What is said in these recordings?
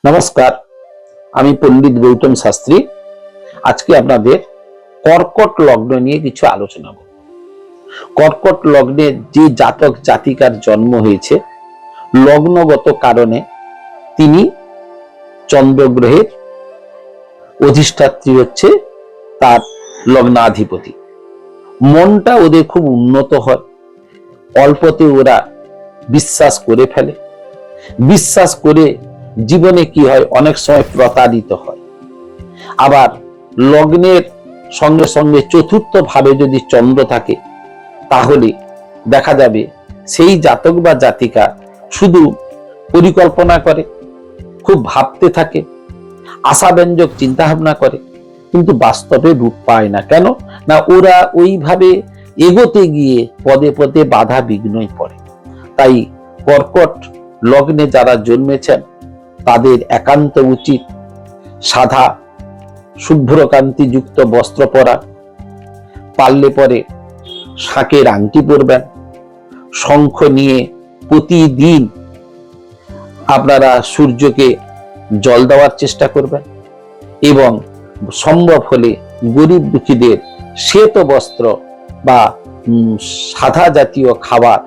নমস্কার, আমি পণ্ডিত গৌতম শাস্ত্রী। আজকে আপনাদের কর্কট লগ্ন নিয়ে কিছু আলোচনা করব। কর্কট লগ্নে যে জাতক জাতিকার জন্ম হয়েছে, লগ্নগত কারণে তিনি চন্দ্রগ্রহের অধিষ্ঠাত্রী হচ্ছে তার লগ্নাধিপতি। মনটা ওদের খুব উন্নত হয়, অল্পতে ওরা বিশ্বাস করে ফেলে, বিশ্বাস করে জীবনে কি হয়, অনেক সময় প্রতারিত হয়। আবার লগ্নের সঙ্গে সঙ্গে চতুর্থ ভাবে যদি চন্দ্র থাকে, তাহলে দেখা যাবে সেই জাতক বা জাতিকা শুধু পরিকল্পনা করে, খুব ভাবতে থাকে, আশাব্যঞ্জক চিন্তা ভাবনা করে, কিন্তু বাস্তবে রূপ পায় না। কেন না, ওরা ওইভাবে এগোতে গিয়ে পদে পদে বাধা বিঘ্নই পড়ে। তাই কর্কট লগ্নে যারা জন্মেছেন তাদের একান্ত উচিত সাদা শুভ্রকান্তিযুক্ত বস্ত্র পরা, পারলে পরে শাঁখের আংটি পরবেন, শঙ্খ নিয়ে প্রতিদিন আপনারা সূর্যকে জল দেওয়ার চেষ্টা করবেন এবং সম্ভব হলে গরিব দুঃখীদের শ্বেত বস্ত্র বা সাদা জাতীয় খাবার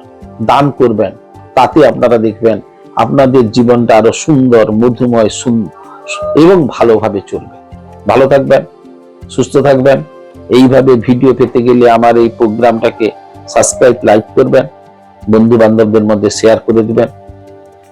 দান করবেন। তাতে আপনারা দেখবেন আপনাদের জীবনটা আরো সুন্দর, মধুময় এবং ভালোভাবে চলবে। ভালো থাকবেন, সুস্থ থাকবেন। এইভাবে ভিডিও পেতে গেলে আমার এই প্রোগ্রামটাকে সাবস্ক্রাইব, লাইক করবেন, বন্ধু বান্ধবদের মধ্যে শেয়ার করে দিবেন।